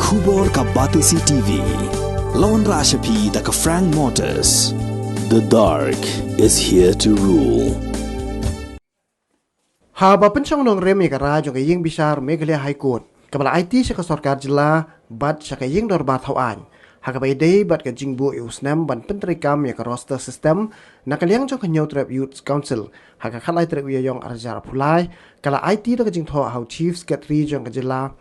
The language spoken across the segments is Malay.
Khubor ka Batisi TV. Lawan Rashapi da ka Frank Motors. The dark is here to rule. Haba pencong nong rem ka rajo ka ying bisar Meghalaya High Court. Kabala IT sa Sarkar Jilla bat sa ka ying dorbar thawan. Hakabai day bat ka jingbu usnam ban pentri kam ya ka roster system nakaliang jong ka Trap Youth Council. Haka khalai trap yong arjar pulai kala IT da ka jing tho how chief secretary jong ka Jilla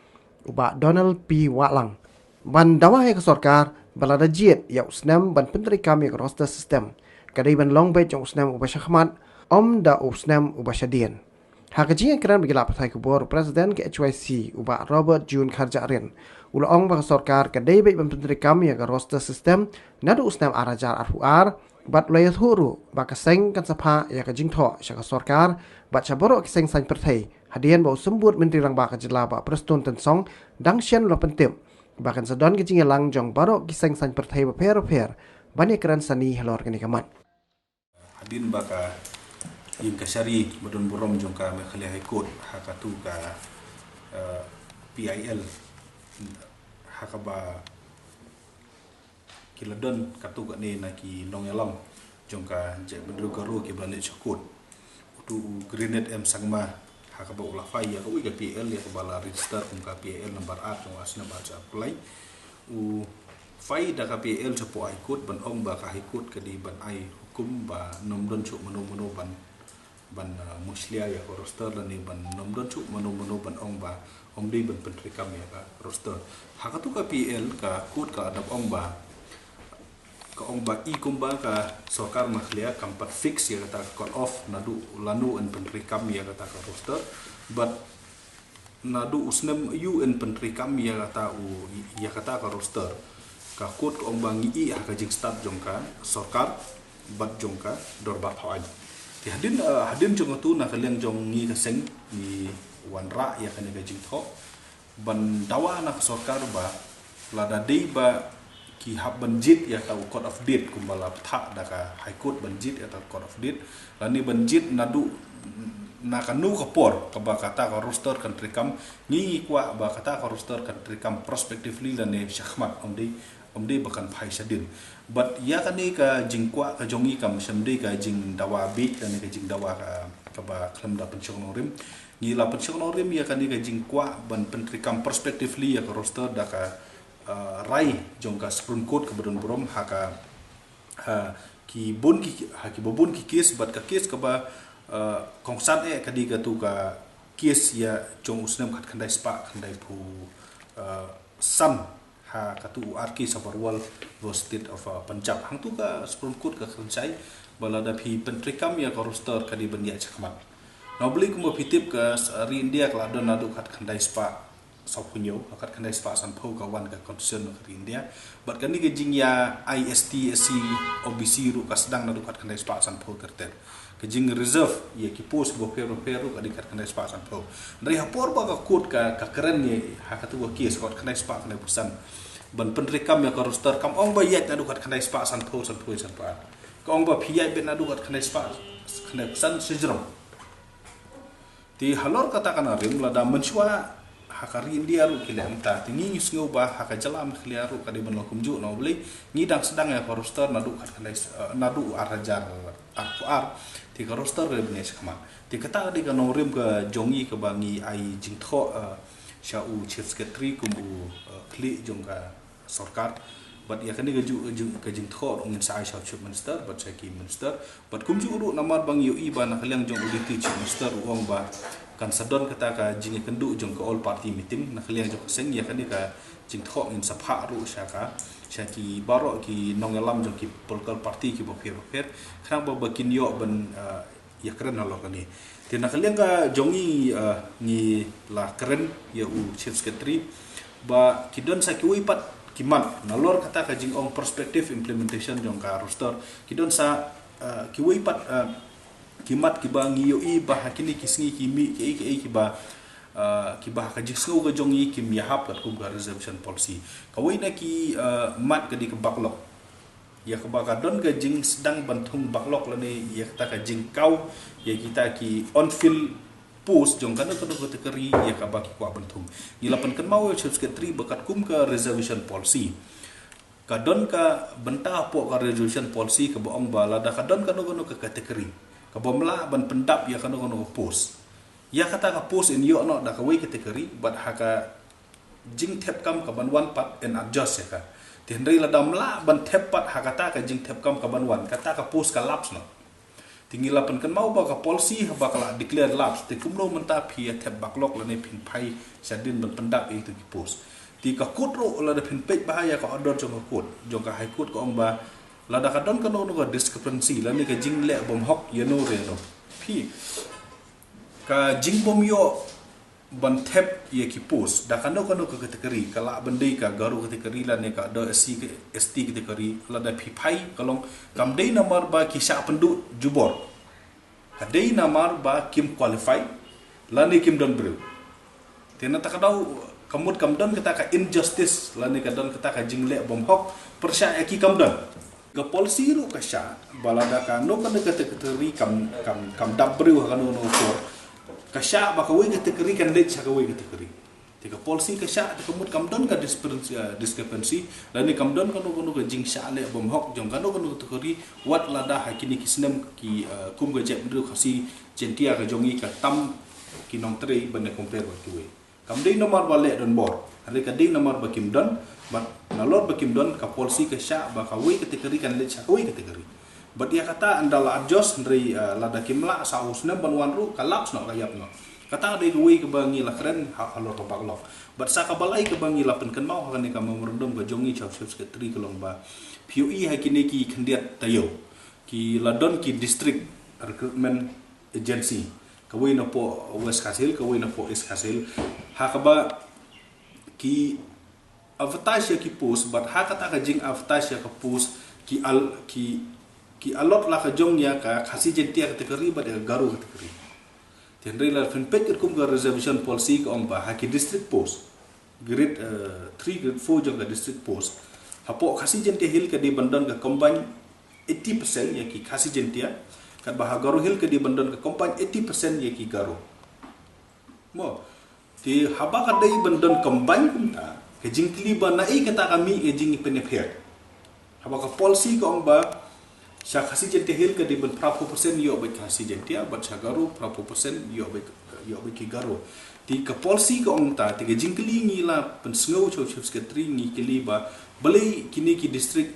uba Donald P. Watlang. Ban dawa ya ka Sarkar balada jiet ya usnam ban pentri kam ya ka roster system. Kadai ban long bay jong usnam uba Shahmat da usnam uba Shadian. Hakajian keran bagi lapat hai kubor Presiden ke HYC uba Robert June Kharjarian. Ula ong baka Sarkar kadai baik menteri kami yang roster system nadu usnam arajar arhuar bat layat huru baka seng kan sapa ya ka jingtho syaka Sarkar bat saboro kiseng sain pertai hadian bau sembut menteri rang baka jela ba Preston Tensong dang sian lo pentim bahkan sedon kijing lang jong baro kiseng sain pertai ba per banyak keran sani helor kini kamat hadin baka yung kasari badon burom jong ka Meghalaya High Court hakatu ka PIL hakaba kiladon katu ka ni na ki nongelam jong ka je bedru garu ki bane chakut tu grenade m sangma hakaba ula fai ya ko ka PIL ya bala register ka PIL number 8 jong asna baca apply u fai da ka PIL chapo High Court ban ong ba ka High Court ka di ban ai hukum ba nomdon chuk mano ban muslia ya ko roster dan ni ban nomdon chuk mano ban ong ba om di ban pentri kami ya ka roster hakatu ka PL ka kut ka adap ong ba i kumba ka Sarkar Meghalaya kampat fix ya kata cut off nadu lanu en pentri kami ya kata ka roster but nadu usnem un pentri kami ya kata ka roster ka kut ka ong ba ngi ka jing start jongka Sarkar bat jongka dorbat hawaj hadin jong tu na kaliang jong ngi kaseng ni wanra ya kan ga jing tho ban dawa na Sarkar ba lada dei ba ki hab banjit ya ta court of deed kumbala tha da ka High Court banjit ya ta court of deed lani banjit nadu na kanu kapor ka ba kata ka roster kan trikam ngi kwa ba kata ka roster kan trikam prospectively lani Shahmat om dei bakan phai sadin but ya kan ni ka jingkwa ka jongi kam samdei ka jing dawa bit dan ka jing dawa ka ba klam da penchong rim ni la penchong rim ya kan ni ka jingkwa ban pentri kam prospectively ya ka roster da ka rai jong ka Supreme Court ka bodon brom ha ki bobun ki case but ka case ka ba kongsat ka di ka tu ka case ya jong usnam khat khandai spa khandai pu sam ha katu arki sabarwal was state of Punjab hang tu ka Supreme Court ka khansai balada phi pentri kam ya ka roster ka di bandia chakmat nobli kuma pitip ka ri India kala don nadu khat khandai spa saupunyo khat khandai spa san pho ka wan ka constitution ka India but kan ni ke jing ya IST SC OBC ru ka sedang nadu khat khandai spa san pho terter ke jing reserve ya ki post go peru ka di khat khandai spa san pho dari hapor ba ka court ka keren ni ha katu ka case khat khandai spa khandai pusan ban pentri kam ya ka roster kam ong ba yat nadu khat khandai spa san pho pa ka ong ba phiyai ben nadu khat khandai spa khandai pusan sejrom ti halor kata kana rim lada menchwa hakari India ru kile amta tingi ngau ba haka jalam khliar ru kade ban lokum ju no beli ngidang sedang ya ka roster nadu khat khandai nadu arajar ar ti ka roster re bne skama ti kata di ka no rim ka jongi ka bangi ai jingtho sha u chief secretary kum u khli jong ka Sarkar but ya kan ga ju ka jingtho ngin sai sha chief minister but sa ki minister but kum ju ru namar bang yu i ba na khliang jong uliti chief minister uang ba kan sadon kata ka jing kendu jong ka all party meeting na khliang jong seng ya kan ka jingtho ngin sapha ru sha ki baro ki nongelam jong ki political party ki bo pher khang ba bakin yo ban ya keren lo kan ni tina khliang ka jongi ni la keren ya u chief secretary ba kidon sa ki wipat kimat nalor kata ka jing ong prospective implementation jong ka roster kidon sa ki wipat kimat kiba ngiyo i ba hakini kisngi kimi ki ba kiba ka jisngo ga jongi kim yahap kat kum ka reservation policy kawai na ki mat ka di ka backlog ya ka ba ka don ga jing sedang bantung backlog la ni ya kata ka jing kau ya kita ki on field post jong kana kana kategori ya ka baki kwa bentung ngilapan kan mau chief secretary bakat kum ka reservation policy kadon ka bentah po ka reservation policy ka boong bala da kadon kana kana ka kategori ka bomla ban pendap ya kana kana post ya kata ka post in yo no da ka we kategori but haka jing tep kam ka ban one part and adjust ya ka tindri la damla ban tep pat hakata ka jing tep kam ka ban one kata ka post ka laps no tinggi lapan kan mau ba ka policy ba ka declare laps te kumno menta phi tep backlog la ne pin pai sadin ban pendap itu ki post ti ka kutro la da pin page bahaya ka order jong ka kut jong ka high court ko ong ba la da ka don ka no ka discrepancy la ni ka jing le bom hok ye no re no phi ka jing bom yo ban tep ye ki post da ka no ka kategori kala bandai ka garu kategori la ne ka do SC ST kategori la da phi pai kalong kam dei nomor ba ki sha pendu jubor ka dei nomor ba kim qualify la ne kim don bru tena ta ka dau kamut kamdon kita ka injustice la ni kadon kita ka jingle bom hok persya ki kamdon ga policy ru ka sha balada ka no kan kategori kam dabru ka no for ka sha ba ka we kategori kan let ka we kategori tika policy ka sha ta kamut kamdon ka discrepancy la ni kamdon ka no ka jing sha le bom hok jong ka no kategori wat lada hakini kisnem ki kum ga jep ru khasi jentia ka jongi ka tam ki nong tre ban compare wa ki we kam dei nomor bale don bor hari ka dei nomor bakim don but nalor bakim don ka policy ka sha ba ka we kategori kan le sha ka we kategori but dia kata andala adjust ndri lada kimla sa usna banwan ru ka laps no kayap no kata dei we ka bangi la keren halor ka baglok but sa ka balai ka bangi la pen kan mau ka ni ka memorandum ka jongi chau secretary kalong ba PUE hakini ki khandiat tayo ki ladon ki district recruitment agency kawai na po West Kasil, kawai na po East Kasil. Hakaba ki advertise ki post, but hakata ka jing advertise ka post ki alot la ka jong ya ka khasi jentia kategori ba de garu kategori. Tendri la fin pet kum ga reservation policy ka ong ba haki district post. Grade 3 grade 4 jong ka district post. Hapo khasi jentia hil ka di bandan ka combine 80% ya ki khasi jentia kan bahag garu hil ke di bandon ke kompan 80% ye ki garu mo ti haba ka dai bandon combine kunta ke jingkli ba nai kata kami e jing penepher haba ka policy ko ba sya khasi jente hil ke di ban prapo persen yo ba khasi jentia ba sya garu prapo persen yo ba ki garu ti ka policy ko ta ti ke jingkli ngila pen sngo chou secretary ngi kili ba balai kini ki district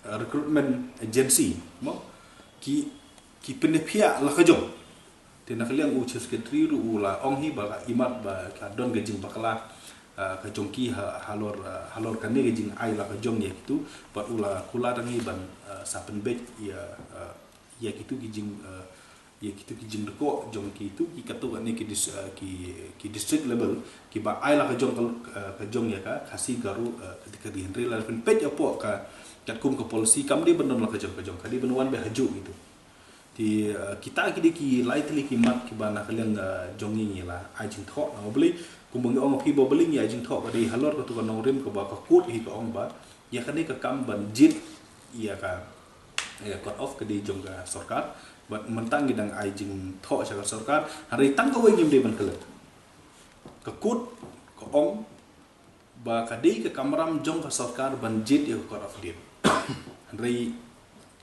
recruitment agency mo ki penepia la kajong tena kalian chief secretary ru la ong hi ba imat ba ka don gajing bakala ka jongki halor kan ni gajing ai la kajong ye tu ba ula kula rangi ban sapen bet ya gitu gijing ya gitu gijing deko jongki tu ki katu ni ki district level ki ba ai la kajong ya ka khasi garu ketika di henry la pen pet apo ka kum ke polisi kam di benon la kajong kadi benuan be haju gitu ti kita kidi ki lightly ki mat ki bana kalian jongi ni la ajing tho na beli kumbang ong pi bo beli ni ajing tho ka dei halor ka tu ka norim ka ba ka kut hi ka ong ba ya ka ni ka kam ban jit ya ka ya cut off ka dei jong ka sarkar but mentang gidang ajing tho sa ka sarkar hari tang ka we ngim dei ban kala ka kut ka ong ba ka dei ka kamram jong ka sarkar ban jit ya cut off dia hari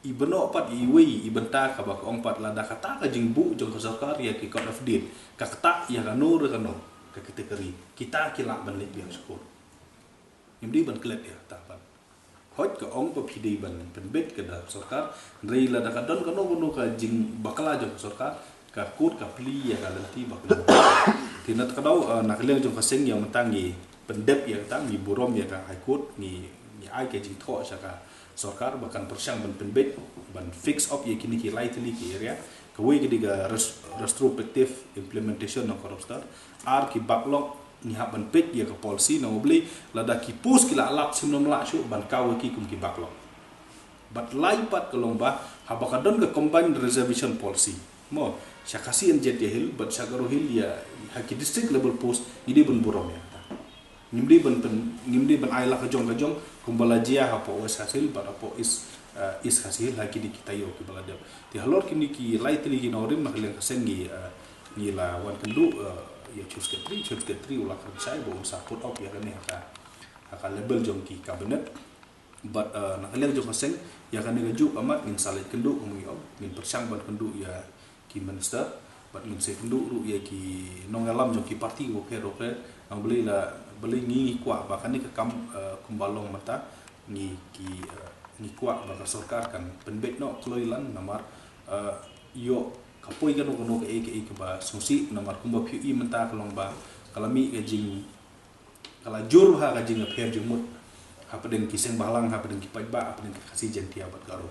ibeno pat iwi ibenta ka ba ong pat lada kata ka jingbu jong ka sarkar ya ki cut off dia ka kata ya ka nur ka no ka kategori kita kilak ban let biang skor imdi ban klet ya tapan hot ka ong pa pidi ban penbet ka da sarkar rei lada ka don ka no ka jing bakala jong ka sarkar ka kut ka pli ya ka lenti bakala tinat ka daw nakaliang jong ka seng yang mentangi pendep ya tangi burom ya ka high court ni ai ka jing tho sa ka sarkar bahkan persyang ban penbet ban fix up ye kini ki lightly ki area kawai ki diga retrospective implementation ng korupstar ar ki backlog ni ha ban pet ye ka policy no beli lada ki pus ki la lap simnom la shu ban kaw ki kum ki backlog but lai pat kalomba ha bakadon ka combined reservation policy mo sya kasian jet hil but syagaru hil ya ha ki district level post ini ban burom ya ngimdi ban ai la ka jong kumbala jia hapo West Hasil bar hapo is Hasil lagi di kita yo ki balada ti halor kini ki lightly ki norim na kalian kasengi ngila wan kendu ya chus ke tri ulah kan sai bo sa put op ya kan haka label jong ki cabinet but nakaliang jong kaseng ya kan ngaju amat ngin salit kendu ngom ngin persang ban kendu ya ki minister but ngin se kendu ru ya ki nongalam jong ki parti wo ke roke ang beli ngi kwa bahkan ni ke kam kumbalong mata ni ni kwa baka sarkar kan penbet no kloilan namar yo kapoi kan no ke ba susi namar kumba phi menta kalong ba kalami ke jing kala jur ha ka jing apher jumut ha pedeng kiseng balang ha pedeng kipai ba pedeng kasih jentia bat karo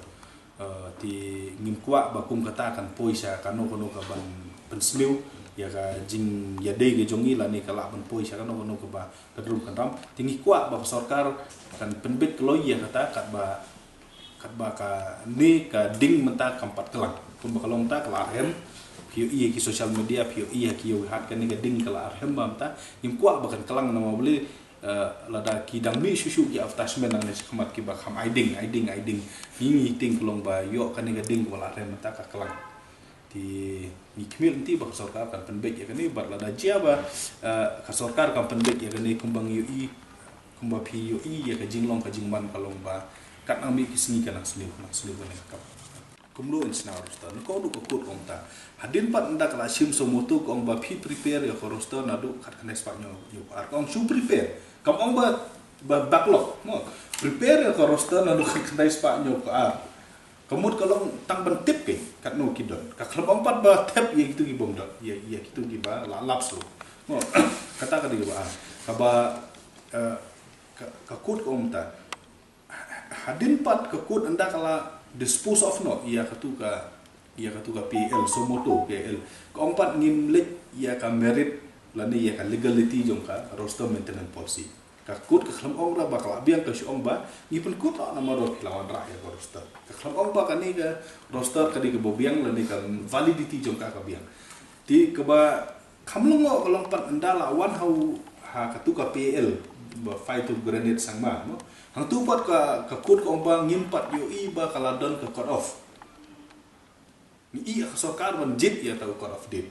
ti ngim kwa ba kum kata kan poisa kano ka ban pensmiu ya ka jing ya de ge jongi la ni kala ban poisa kano ka ba kadrum kan ram tingi kwa ba sarkar kan penbet kloi ya kata kat ba ka ni ka ding menta kampat kelang pun bakalong ta kala hem pio ki social media pio ki yo hat kan ni ka ding kala hem bam ta im kwa bakan kelang nama beli lada ki dang mi susu ki attachment nang nes khamat ki ba kham aiding ni ting kelong ba yo kan ni ka ding kala hem menta ka kelang ti ni kmil ti ba sarkar kan penbek ya kan ni bar lada jia ba ka sarkar kan penbek ya kan ni kumbang kumba pio ya ka jinglong ka jingman kalong ba kat nang mi kisni kan asli kan ka kumlo in sna rosta no ko du ko kut ong ta hadin pat nda kala sim so motu ko ong ba phi prepare ya ko rosta na du khat kan espanyo yo ar ko ong su prepare kam ong ba backlog mo prepare ya ko rosta na du khat kan espanyo ko ar kamut kalong tang ban tip ke kat no kidon ka klub ong pat ba tap ya gitu gi bom dot ya gitu gi ba la laps lo mo kata ka di ba ka ba ka kut ko ong ta hadin pat ka kut anda kala dispose of no ia katuka PL somoto PL keempat ngimlik ia ka merit lani ia ka legality jong ka roster maintenance policy ka kut ka khlam ong ra bakal biang ka syong ba ni pun kut nama ro lawan ra ya roster ka khlam ong ba ka ni ka roster ka di ka bobiang lani ka validity jong ka biang ti ka ba khamlong ngo kalong pat anda lawan hau ha katuka PL ba fight to granite sangma mo hang tu pat ka kut ko bang ngimpat yo ba kaladon ka cut off ni ka sarkar ban jit ya ta cut off dit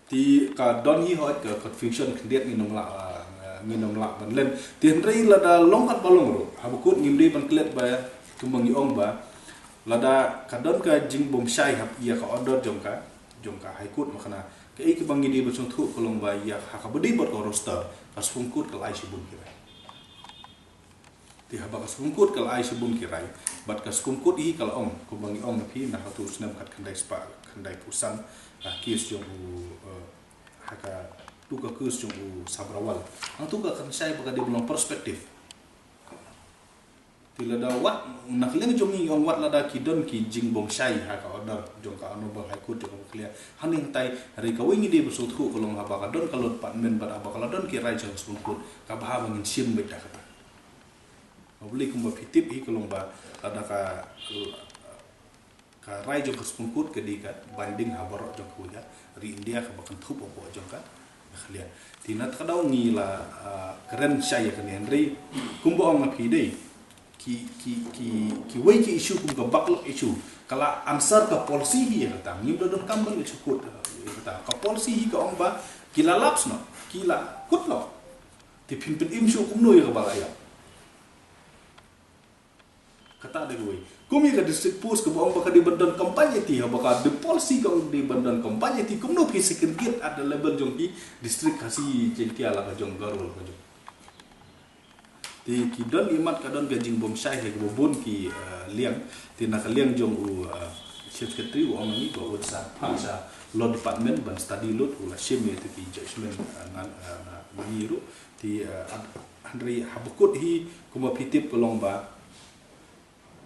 ti ka don hi hot ka confusion khndiet ni nong la ban len ti hrei la da longkat balong ro ha kut ngimri ban klet ba kumbang ong ba la da ka don ka jing bom shai hap ya ka order jong ka high court makana ka ik bang ni ba chung thu kolong ba ya ha ka bedi bot ko roster pas fungkut ka lai sibun kirai ti haba kas kungkut kal ai subun kirai bat kas kungkut hi kal ong kubangi ong phi na hatu snam khat khandai spa khandai pusan kis jong haka tu ka kus jong sabrawal ang tu ka kan sai baka di belum perspektif ti lada wat nakleng jong ong wat lada kidon ki jing bong sai haka order jong ka anu bang haikut jong clear haning tai hari ka wingi di besut khu kolong haba ka don kalot pat men bat haba kalodon kirai jong kungkut ka baha mangin sim beta kata beli kumba pitip hi kolong ba ada ka rai jong kespungkut ke di kat banding habarok jong ku ya ri India ka bakan thup opo jong ka khlia tinat kadau ngi la keren saya kan Henry kumba ong api dei ki wei ki issue kum ka baklok issue kala answer ka policy hi kata ngim don kambang issue kut kata ka policy hi ka ong ba kila laps no kila kut no ti pimpin imsu kum no ya ka balaya kata ada gue kumi ka district post ke bawang baka di bandan kampanye ti baka de policy kong di bandan kampanye ti kumno ki second gate ada level jong ki district kasih jengki ala ka jong garul ka jong ti ki don imat ka don gajing bom sai he bobon ki liang ti nak liang jong chief secretary wa ngi go sa sa law department ban study lot ula sheme ti ki judgment niru ti Andre habukut hi kuma pitip pelong ba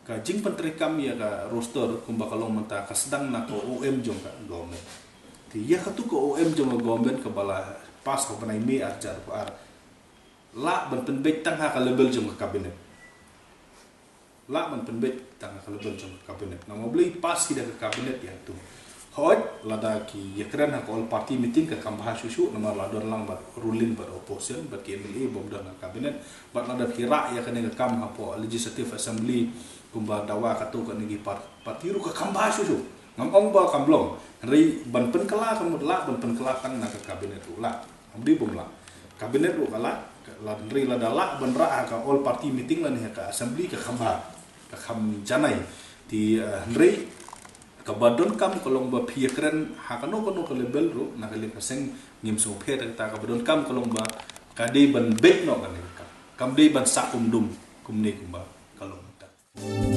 ka jing pentrikam ya ka roster kumba kalong menta ka sedang na ko OM jong ka government ti ya ka tu ko OM jong government ka bala pas ko panai me arjar ko ar la ban penbet tang ha ka level jong ka kabinet la ban penbet tang ha ka level jong ka kabinet na mo beli pas kita ka kabinet ya tu hot lada ki yakran ha all party meeting ka kambah susu nama ladon lang bat ruling bat opposition bat KMLA bom dan kabinet bat lada kira ya kan ka kam ha po legislative assembly kumba dawa katu ka nigi partiru ka kambah susu ngam ong ba kamblong ri ban pen kala kam la ban pen kala kan na kabinet ru la amdi bom la kabinet ru kala la ri la dala ban ra ka all party meeting la ne ka assembly ka khamba ka kham janai ti ri ka badon kam kolong ba phiakren ha kano kono ka label ru na ka le kaseng ngim so phe ta ka badon kam kolong ba ka de ban bet no kan kam de ban sa dum kum ne kum ba kalong ta